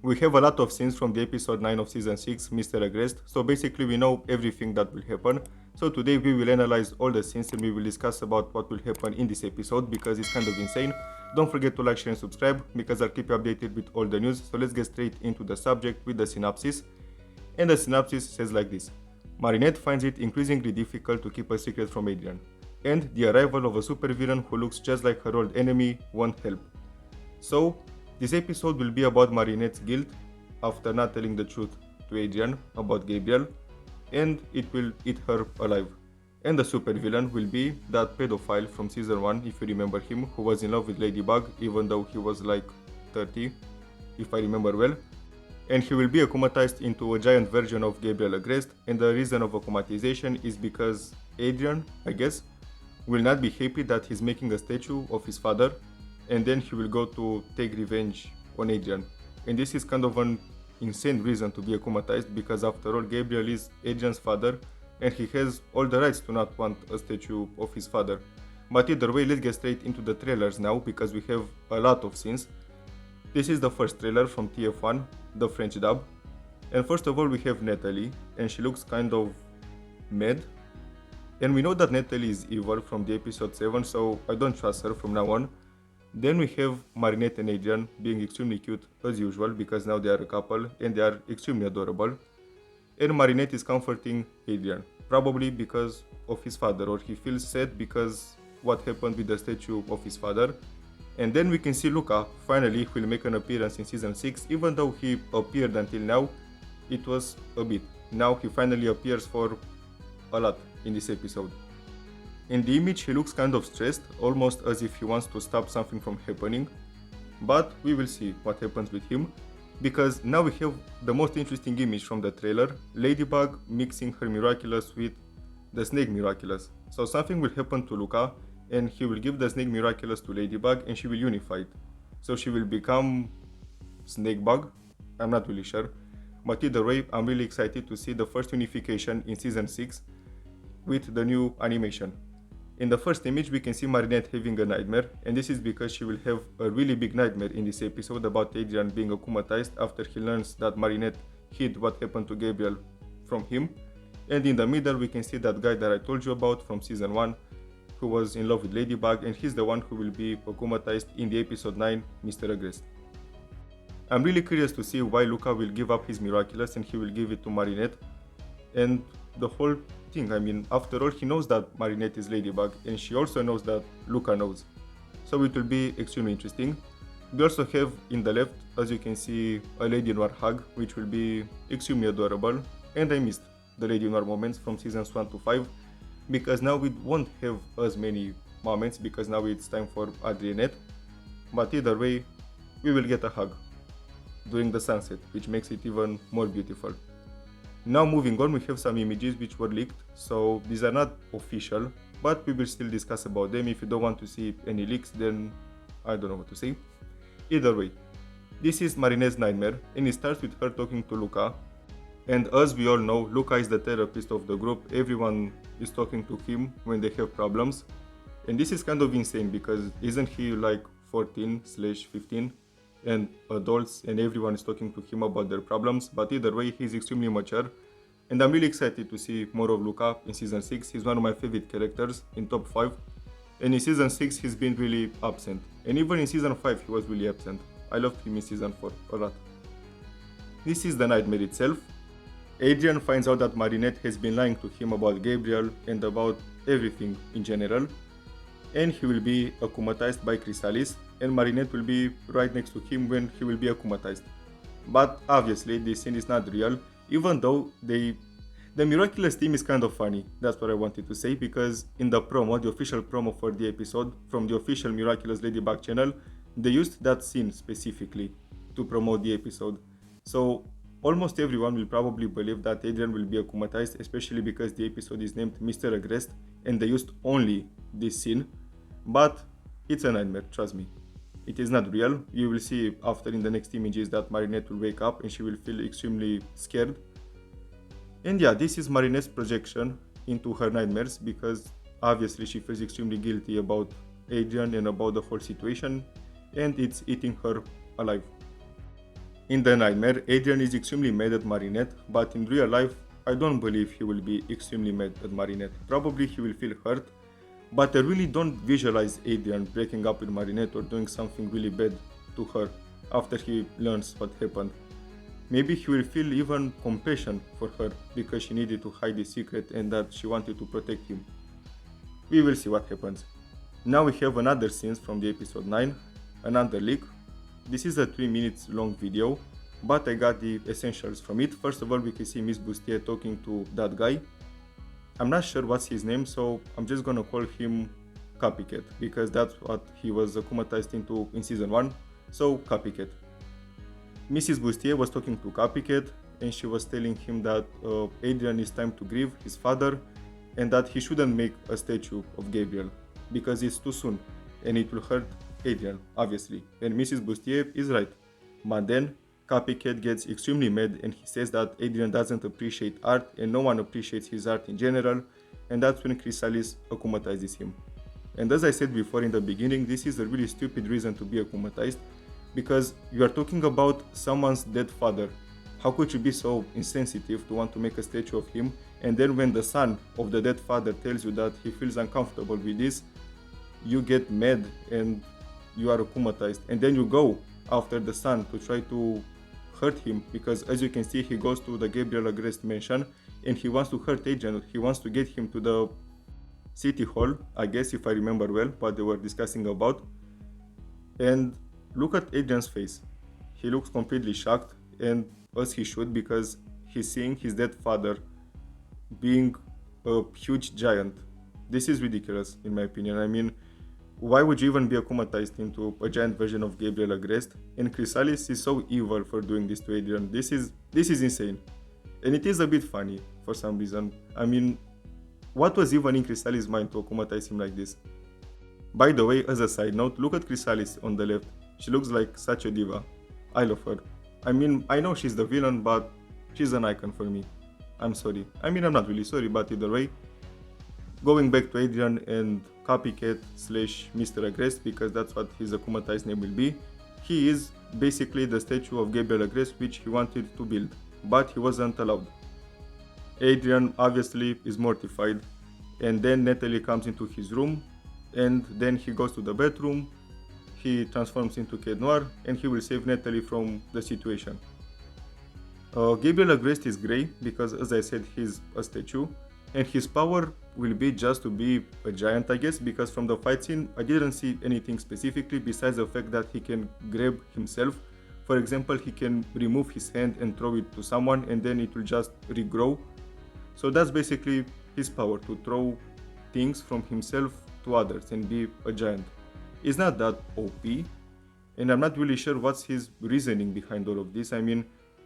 We have a lot of scenes from the episode 9 of season 6, Mr. Agreste, so basically we know everything that will happen. So today we will analyze all the scenes and we will discuss about what will happen in this episode because it's kind of insane. Don't forget to like, share and subscribe because I'll keep you updated with all the news. So let's get straight into the subject with the synopsis. And the synopsis says like this. Marinette finds it increasingly difficult to keep a secret from Adrian. And the arrival of a supervillain who looks just like her old enemy won't help. So, this episode will be about Marinette's guilt after not telling the truth to Adrian about Gabriel, and it will eat her alive. And the supervillain will be that pedophile from season 1, if you remember him, who was in love with Ladybug even though he was like 30, if I remember well. And he will be akumatized into a giant version of Gabriel Agreste, and the reason of akumatization is because Adrian, I guess, will not be happy that he's making a statue of his father, and then he will go to take revenge on Adrian. And this is kind of an insane reason to be akumatized because after all Gabriel is Adrian's father and he has all the rights to not want a statue of his father. But either way, let's get straight into the trailers now because we have a lot of scenes. This is the first trailer from TF1, the French dub. And first of all we have Natalie and she looks kind of mad. And we know that Natalie is evil from the episode 7, so I don't trust her from now on. Then we have Marinette and Adrian being extremely cute as usual because now they are a couple and they are extremely adorable. And Marinette is comforting Adrian, probably because of his father, or he feels sad because what happened with the statue of his father. And then we can see Luca finally will make an appearance in season 6, even though he appeared until now, it was a bit. Now he finally appears for a lot in this episode. In the image he looks kind of stressed, almost as if he wants to stop something from happening, but we will see what happens with him, because now we have the most interesting image from the trailer, Ladybug mixing her Miraculous with the Snake Miraculous. So something will happen to Luca and he will give the Snake Miraculous to Ladybug and she will unify it. So she will become Snakebug, I'm not really sure, but either way I'm really excited to see the first unification in season 6 with the new animation. In the first image we can see Marinette having a nightmare, and this is because she will have a really big nightmare in this episode about Adrian being akumatized after he learns that Marinette hid what happened to Gabriel from him. And in the middle we can see that guy that I told you about from season 1 who was in love with Ladybug, and he's the one who will be akumatized in the episode 9, Mr. Agreste. I'm really curious to see why Luca will give up his Miraculous and he will give it to Marinette. And the whole thing, I mean, after all, he knows that Marinette is Ladybug and she also knows that Luca knows. So it will be extremely interesting. We also have in the left, as you can see, a Lady Noir hug, which will be extremely adorable. And I missed the Lady Noir moments from seasons 1 to 5 because now we won't have as many moments because now it's time for Adrienne. But either way, we will get a hug during the sunset, which makes it even more beautiful. Now moving on, we have some images which were leaked, so these are not official, but we will still discuss about them. If you don't want to see any leaks, then I don't know what to say. Either way, this is Marinette's nightmare, and it starts with her talking to Luca. And as we all know, Luca is the therapist of the group, everyone is talking to him when they have problems. And this is kind of insane because isn't he like 14/15? And adults and everyone is talking to him about their problems, but either way he's extremely mature and I'm really excited to see more of Luca in season 6. He's one of my favorite characters in top 5, and in season 6 he's been really absent, and even in season 5 he was really absent. I loved him in season 4 a lot. This is the nightmare itself. Adrian finds out that Marinette has been lying to him about Gabriel and about everything in general, and he will be akumatized by Chrysalis, and Marinette will be right next to him when he will be akumatized. But obviously this scene is not real, even though the Miraculous team is kind of funny. That's what I wanted to say, because in the promo, the official promo for the episode from the official Miraculous Ladybug channel, they used that scene specifically to promote the episode. So almost everyone will probably believe that Adrian will be akumatized, especially because the episode is named Mr. Agreste and they used only this scene. But it's a nightmare, trust me. It is not real. You will see after in the next images that Marinette will wake up and she will feel extremely scared. And yeah, this is Marinette's projection into her nightmares because obviously she feels extremely guilty about Adrian and about the whole situation, and it's eating her alive. In the nightmare, Adrian is extremely mad at Marinette, but in real life, I don't believe he will be extremely mad at Marinette. Probably he will feel hurt, but I really don't visualize Adrian breaking up with Marinette or doing something really bad to her after he learns what happened. Maybe he will feel even compassion for her because she needed to hide the secret and that she wanted to protect him. We will see what happens. Now we have another scene from the episode 9, another leak. This is a 3 minutes long video, but I got the essentials from it. First of all, we can see Miss Bustier talking to that guy. I'm not sure what's his name, so I'm just gonna call him Copycat, because that's what he was akumatized into in season 1, so Copycat. Mrs. Bustier was talking to Copycat, and she was telling him that Adrian is time to grieve his father, and that he shouldn't make a statue of Gabriel, because it's too soon, and it will hurt Adrian, obviously, and Mrs. Bustier is right. But then, Copycat gets extremely mad and he says that Adrian doesn't appreciate art and no one appreciates his art in general, and that's when Chrysalis akumatizes him. And as I said before in the beginning, this is a really stupid reason to be akumatized, because you are talking about someone's dead father. How could you be so insensitive to want to make a statue of him, and then when the son of the dead father tells you that he feels uncomfortable with this, you get mad and you are akumatized, and then you go after the son to try to hurt him, because as you can see, he goes to the Gabriel Agreste mansion and he wants to hurt Adrian. He wants to get him to the city hall, I guess, if I remember well what they were discussing about. And look at Adrian's face. He looks completely shocked, and as he should, because he's seeing his dead father being a huge giant. This is ridiculous in my opinion. I mean, why would you even be akumatized into a giant version of Gabriel Agreste? And Chrysalis is so evil for doing this to Adrian. This is insane. And it is a bit funny for some reason. I mean, what was even in Chrysalis' mind to akumatize him like this? By the way, as a side note, look at Chrysalis on the left. She looks like such a diva. I love her. I mean, I know she's the villain, but she's an icon for me. I'm sorry. I mean, I'm not really sorry, but either way. Going back to Adrian and Copycat / Mr. Agreste, because that's what his akumatized name will be. He is basically the statue of Gabriel Agreste which he wanted to build, but he wasn't allowed. Adrian obviously is mortified, and then Natalie comes into his room, and then he goes to the bedroom, he transforms into Cat Noir, and he will save Natalie from the situation. Gabriel Agreste is grey because, as I said, he's a statue, and his power will be just to be a giant, I guess, because from the fight scene I didn't see anything specifically besides the fact that he can grab himself. For example, he can remove his hand and throw it to someone and then it will just regrow. So that's basically his power, to throw things from himself to others and be a giant. It's not that OP, and I'm not really sure what's his reasoning behind all of this. I mean,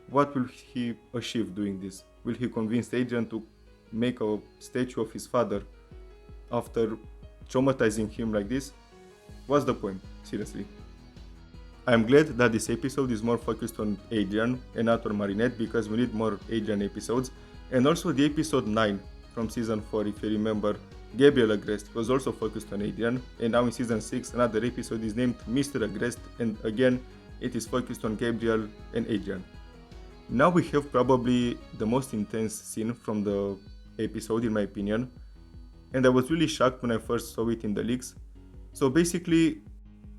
what will he achieve doing this? Will he convince Adrian to make a statue of his father after traumatizing him like this? What's the point? Seriously. I'm glad that this episode is more focused on Adrian and not on Marinette, because we need more Adrian episodes. And also the episode 9 from season 4, if you remember, Gabriel Agreste was also focused on Adrian, and now in season 6 another episode is named Mr. Agreste, and again it is focused on Gabriel and Adrian. Now we have probably the most intense scene from the episode in my opinion, and I was really shocked when I first saw it in the leaks. So basically,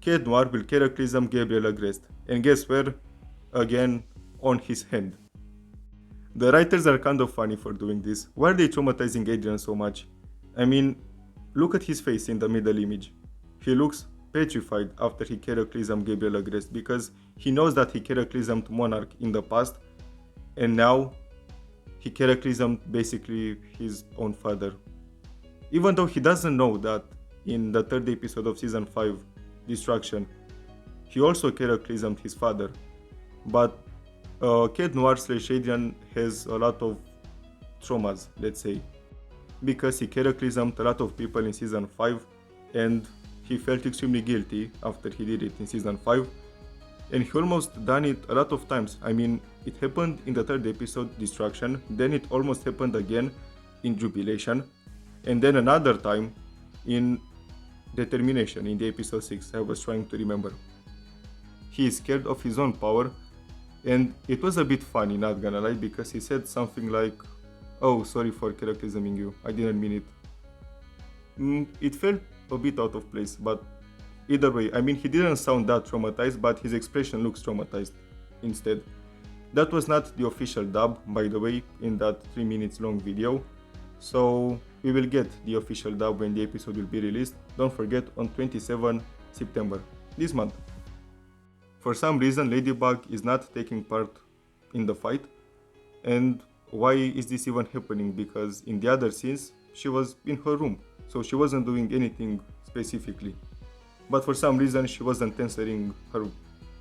Cat Noir will cataclysm Gabriel Agreste, and guess where? Again, on his hand. The writers are kind of funny for doing this. Why are they traumatizing Adrian so much? I mean, look at his face in the middle image. He looks petrified after he cataclysmed Gabriel Agreste, because he knows that he cataclysmed Monarch in the past, and now he cataclysmed basically his own father. Even though he doesn't know that in the third episode of season 5, Destruction, he also cataclysmed his father. But Cat Noir / Adrian has a lot of traumas, let's say, because he cataclysmed a lot of people in season 5 and he felt extremely guilty after he did it in season 5, and he almost done it a lot of times. I mean, it happened in the third episode, Destruction, then it almost happened again in Jubilation, and then another time in Determination in the episode 6, I was trying to remember. He is scared of his own power, And it was a bit funny, not gonna lie, because he said something like, "Oh, sorry for cataclysming you, I didn't mean it." It felt a bit out of place, but either way, I mean, he didn't sound that traumatized, but his expression looks traumatized instead. That was not the official dub, by the way, in that 3 minutes long video. So we will get the official dub when the episode will be released. Don't forget, on 27 September, this month. For some reason, Ladybug is not taking part in the fight. And why is this even happening? Because in the other scenes, she was in her room, so she wasn't doing anything specifically. But for some reason, she wasn't answering her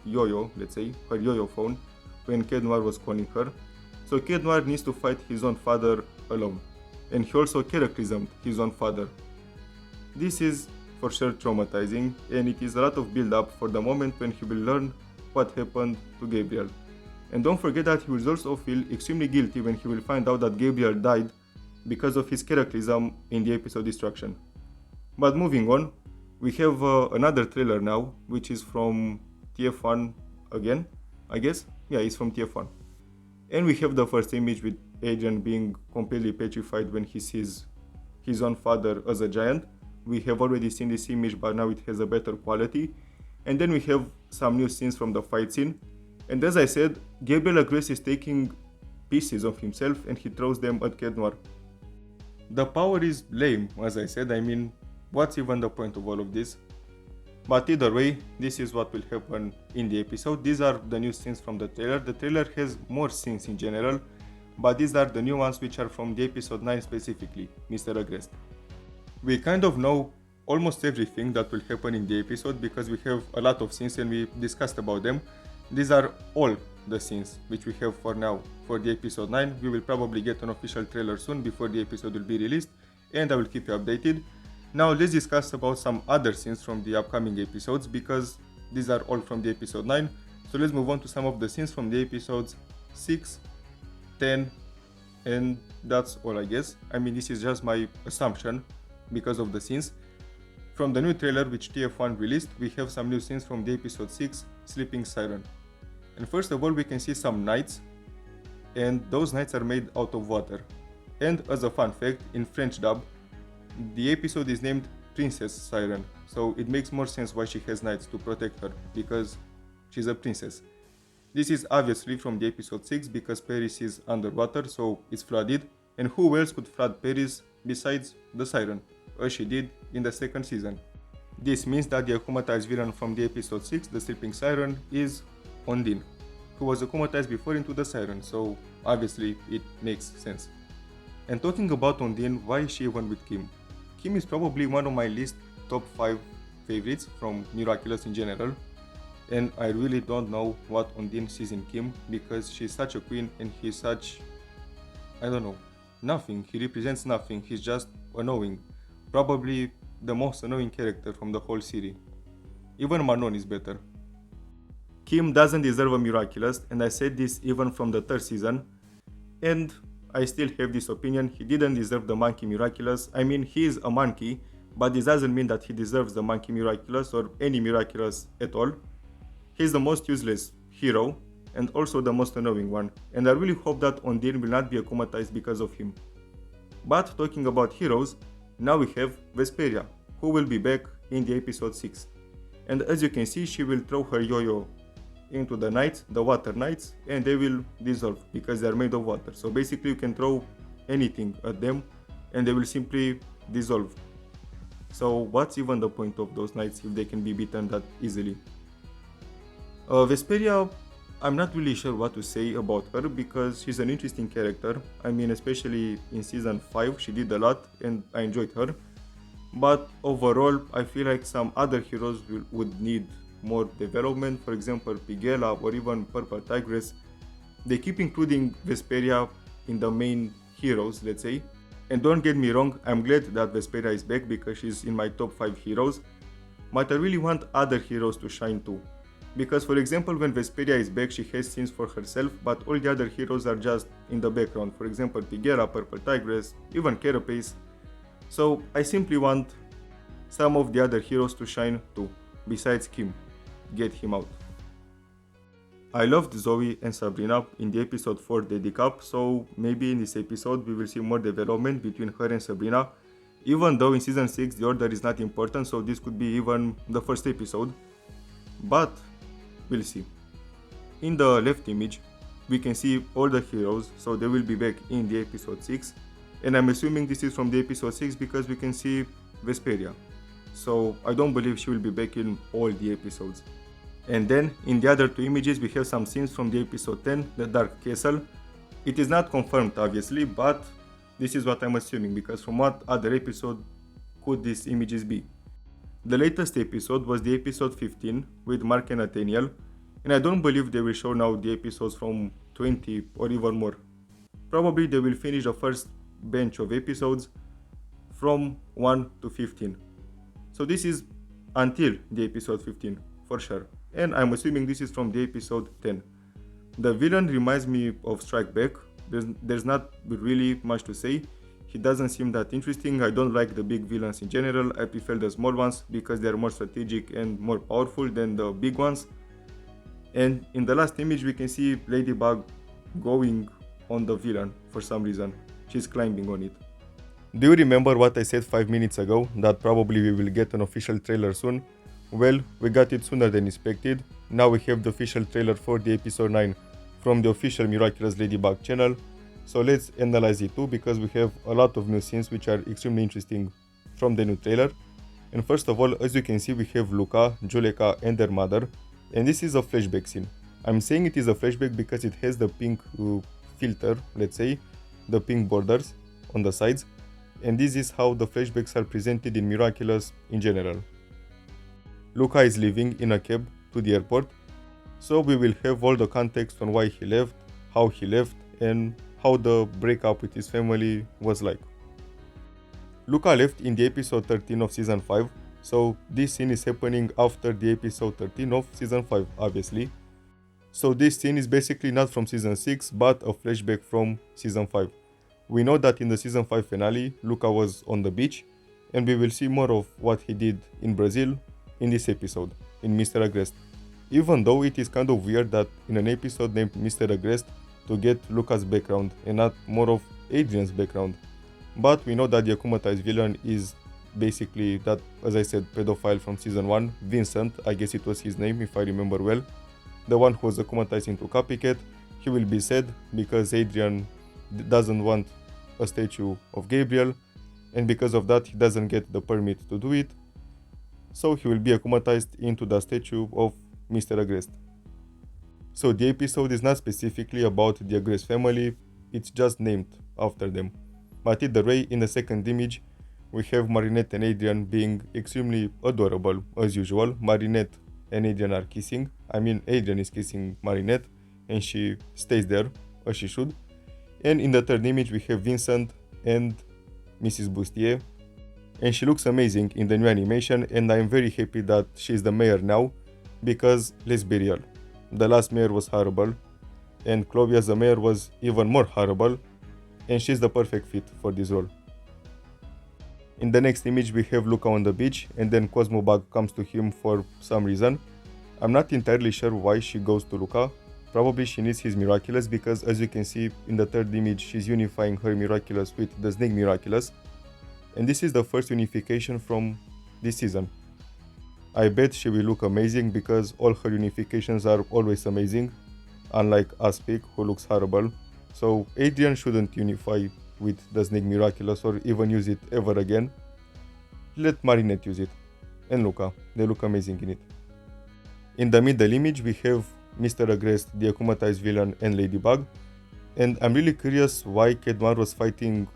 yo-yo, let's say, her yo-yo phone, when Cat Noir was calling her. So Cat Noir needs to fight his own father alone. And he also cataclysmed his own father. This is for sure traumatizing, and it is a lot of build-up for the moment when he will learn what happened to Gabriel. And don't forget that he will also feel extremely guilty when he will find out that Gabriel died because of his cataclysm in the episode Destruction. But moving on, we have another trailer now, which is from TF1 again, I guess? Yeah, it's from TF1. And we have the first image with Adrian being completely petrified when he sees his own father as a giant. We have already seen this image, but now it has a better quality. And then we have some new scenes from the fight scene. And as I said, Gabriel Agreste is taking pieces of himself and he throws them at Cat Noir. The power is lame, as I said. I mean, what's even the point of all of this? But either way, this is what will happen in the episode. These are the new scenes from the trailer. The trailer has more scenes in general, but these are the new ones which are from the episode 9 specifically, Mr. Agreste. We kind of know almost everything that will happen in the episode because we have a lot of scenes and we discussed about them. These are all the scenes which we have for now for the episode 9. We will probably get an official trailer soon before the episode will be released, and I will keep you updated. Now let's discuss about some other scenes from the upcoming episodes because these are all from the episode 9. So let's move on to some of the scenes from the episodes 6, 10, and that's all, I guess. I mean, this is just my assumption because of the scenes. From the new trailer which TF1 released, we have some new scenes from the episode 6, Sleeping Siren. And first of all, we can see some knights, and those knights are made out of water. And as a fun fact, in French dub, the episode is named Princess Siren, so it makes more sense why she has knights to protect her, because she's a princess. This is obviously from the episode 6 because Paris is underwater, so it's flooded, and who else could flood Paris besides the Siren, as she did in the second season. This means that the akumatized villain from the episode 6, the Sleeping Siren, is Ondine, who was akumatized before into the Siren, so obviously it makes sense. And talking about Ondine, why is she even with Kim? Kim is probably one of my least top 5 favorites from Miraculous in general, and I really don't know what Ondine sees in Kim because she's such a queen and he's such, I don't know, nothing. He represents nothing, he's just annoying. Probably the most annoying character from the whole series. Even Manon is better. Kim doesn't deserve a Miraculous, and I said this even from the 3rd season, and I still have this opinion. He didn't deserve the Monkey Miraculous. I mean, he is a monkey, but this doesn't mean that he deserves the Monkey Miraculous or any Miraculous at all. He's the most useless hero and also the most annoying one, and I really hope that Ondine will not be akumatized because of him. But talking about heroes, now we have Vesperia, who will be back in the episode 6. And as you can see, she will throw her yo-yo into the knights, the water knights, and they will dissolve because they are made of water. So basically you can throw anything at them and they will simply dissolve. So what's even the point of those knights if they can be beaten that easily? Vesperia, I'm not really sure what to say about her because she's an interesting character. I mean, especially in season 5 she did a lot and I enjoyed her. But overall I feel like some other heroes would need more development. For example, Pigela or even Purple Tigress. They keep including Vesperia in the main heroes, let's say. And don't get me wrong, I'm glad that Vesperia is back because she's in my top 5 heroes. But I really want other heroes to shine too. Because for example, when Vesperia is back, she has scenes for herself, but all the other heroes are just in the background. For example, Pigela, Purple Tigress, even Carapace. So I simply want some of the other heroes to shine too, besides Kim. Get him out. I loved Zoe and Sabrina in the episode 4 they decap, so maybe in this episode we will see more development between her and Sabrina, even though in season 6 the order is not important, so this could be even the first episode, but we'll see. In the left image, we can see all the heroes, so they will be back in the episode 6, and I'm assuming this is from the episode 6 because we can see Vesperia, so I don't believe she will be back in all the episodes. And then, in the other two images, we have some scenes from the episode 10, the Dark Castle. It is not confirmed, obviously, but this is what I'm assuming, because from what other episode could these images be? The latest episode was the episode 15 with Mark and Nathaniel, and I don't believe they will show now the episodes from 20 or even more. Probably they will finish the first batch of episodes from 1 to 15. So this is until the episode 15, for sure. And I'm assuming this is from the episode 10. The villain reminds me of Strike Back. There's not really much to say. He doesn't seem that interesting. I don't like the big villains in general. I prefer the small ones because they're more strategic and more powerful than the big ones. And in the last image we can see Ladybug going on the villain for some reason. She's climbing on it. Do you remember what I said 5 minutes ago, that probably we will get an official trailer soon? Well, we got it sooner than expected. Now we have the official trailer for the episode 9 from the official Miraculous Ladybug channel. So let's analyze it too, because we have a lot of new scenes which are extremely interesting from the new trailer. And first of all, as you can see, we have Luca, Juleka and their mother. And this is a flashback scene. I'm saying it is a flashback because it has the pink filter, let's say, the pink borders on the sides. And this is how the flashbacks are presented in Miraculous in general. Luca is leaving in a cab to the airport, so we will have all the context on why he left, how he left, and how the breakup with his family was like. Luca left in the episode 13 of season 5, so this scene is happening after the episode 13 of season 5, obviously. So this scene is basically not from season 6, but a flashback from season 5. We know that in the season 5 finale, Luca was on the beach, and we will see more of what he did in Brazil in this episode, in Mr. Agreste. Even though it is kind of weird that in an episode named Mr. Agreste to get Luca's background and not more of Adrian's background. But we know that the akumatized villain is basically that, as I said, pedophile from season 1, Vincent, I guess it was his name if I remember well. The one who was akumatized into Copycat. He will be sad because Adrian doesn't want a statue of Gabriel, and because of that he doesn't get the permit to do it. So he will be akumatized into the statue of Mr. Agreste. So the episode is not specifically about the Agreste family, it's just named after them. But either way, in the second image, we have Marinette and Adrian being extremely adorable as usual. Marinette and Adrian are kissing. I mean, Adrian is kissing Marinette and she stays there as she should. And in the third image, we have Vincent and Mrs. Bustier. And she looks amazing in the new animation, and I'm very happy that she's the mayor now, because let's be real, the last mayor was horrible, and Chloe as the mayor was even more horrible, and she's the perfect fit for this role. In the next image we have Luca on the beach, and then Cosmobug comes to him for some reason. I'm not entirely sure why she goes to Luca. Probably she needs his Miraculous, because as you can see in the third image, she's unifying her Miraculous with the Snake Miraculous. And this is the first unification from this season. I bet she will look amazing because all her unifications are always amazing, unlike Aspic, who looks horrible. So Adrian shouldn't unify with the Snake Miraculous or even use it ever again. Let Marinette use it. And Luca, they look amazing in it. In the middle image we have Mr. Agreste, the akumatized villain, and Ladybug. And I'm really curious why Kedmar was fighting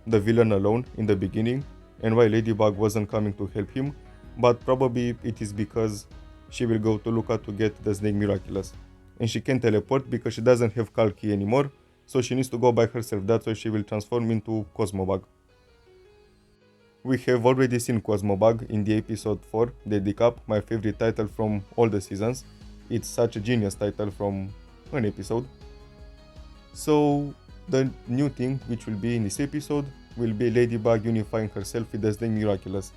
the villain alone in the beginning and why Ladybug wasn't coming to help him, but probably it is because she will go to Luca to get the Snake Miraculous. And she can't teleport because she doesn't have Kalki anymore, so she needs to go by herself. That's why she will transform into Cosmobug. We have already seen Cosmobug in the episode 4, The Decap, my favorite title from all the seasons. It's such a genius title from an episode. So the new thing which will be in this episode will be Ladybug unifying herself with the Snake Miraculous.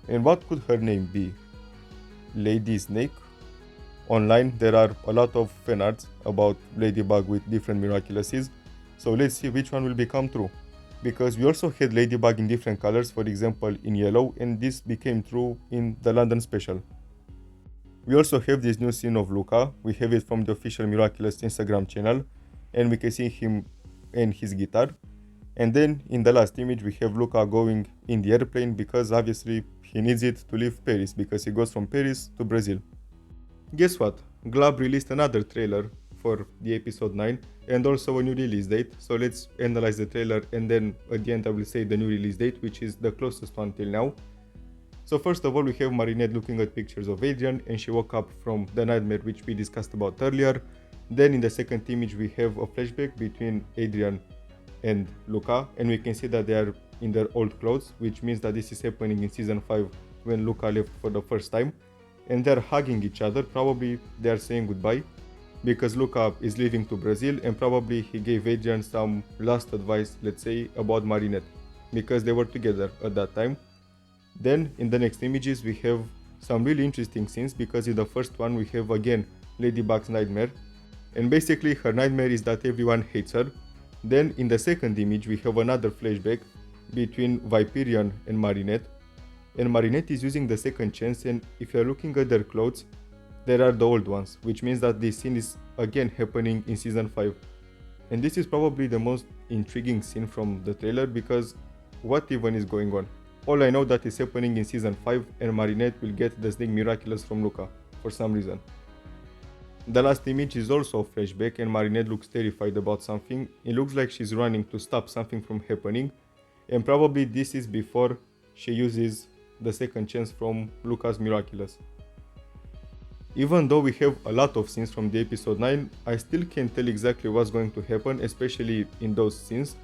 And what could her name be? Lady Snake? Online there are a lot of fan arts about Ladybug with different Miraculouses, so let's see which one will become true. Because we also had Ladybug in different colors, for example in yellow, and this became true in the London special. We also have this new scene of Luca. We have it from the official Miraculous Instagram channel, and we can see him and his guitar. And then in the last image we have Luca going in the airplane because obviously he needs it to leave Paris because he goes from Paris to Brazil. Guess what? Glab released another trailer for the episode 9 and also a new release date, so let's analyze the trailer and then at the end I will say the new release date, which is the closest one till now. So first of all we have Marinette looking at pictures of Adrian and she woke up from the nightmare which we discussed about earlier. Then in the second image we have a flashback between Adrian and Luca, and we can see that they are in their old clothes, which means that this is happening in season 5 when Luca left for the first time, and they're hugging each other. Probably they are saying goodbye because Luca is leaving to Brazil, and probably he gave Adrian some last advice, let's say, about Marinette because they were together at that time. Then in the next images we have some really interesting scenes because in the first one we have again Ladybug's nightmare, and basically her nightmare is that everyone hates her. Then in the second image we have another flashback between Viperion and Marinette, and Marinette is using the second chance, and if you are looking at their clothes, there are the old ones, which means that this scene is again happening in season 5. And this is probably the most intriguing scene from the trailer because what even is going on? All I know that is happening in season 5 and Marinette will get the snake Miraculous from Luca for some reason. The last image is also a flashback and Marinette looks terrified about something. It looks like she's running to stop something from happening, and probably this is before she uses the second chance from Luca's Miraculous. Even though we have a lot of scenes from the episode 9, I still can't tell exactly what's going to happen, especially in those scenes,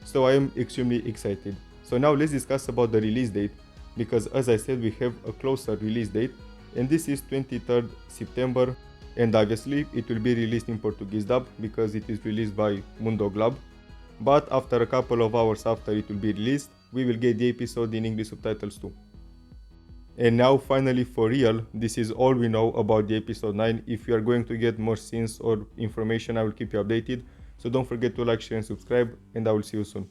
so I am extremely excited. So now let's discuss about the release date, because as I said we have a closer release date, and this is 23rd September. And obviously it will be released in Portuguese dub because it is released by Mundo Glab. But after a couple of hours after it will be released, we will get the episode in English subtitles too. And now finally for real, this is all we know about the episode 9. If you are going to get more scenes or information, I will keep you updated. So don't forget to like, share and subscribe, and I will see you soon.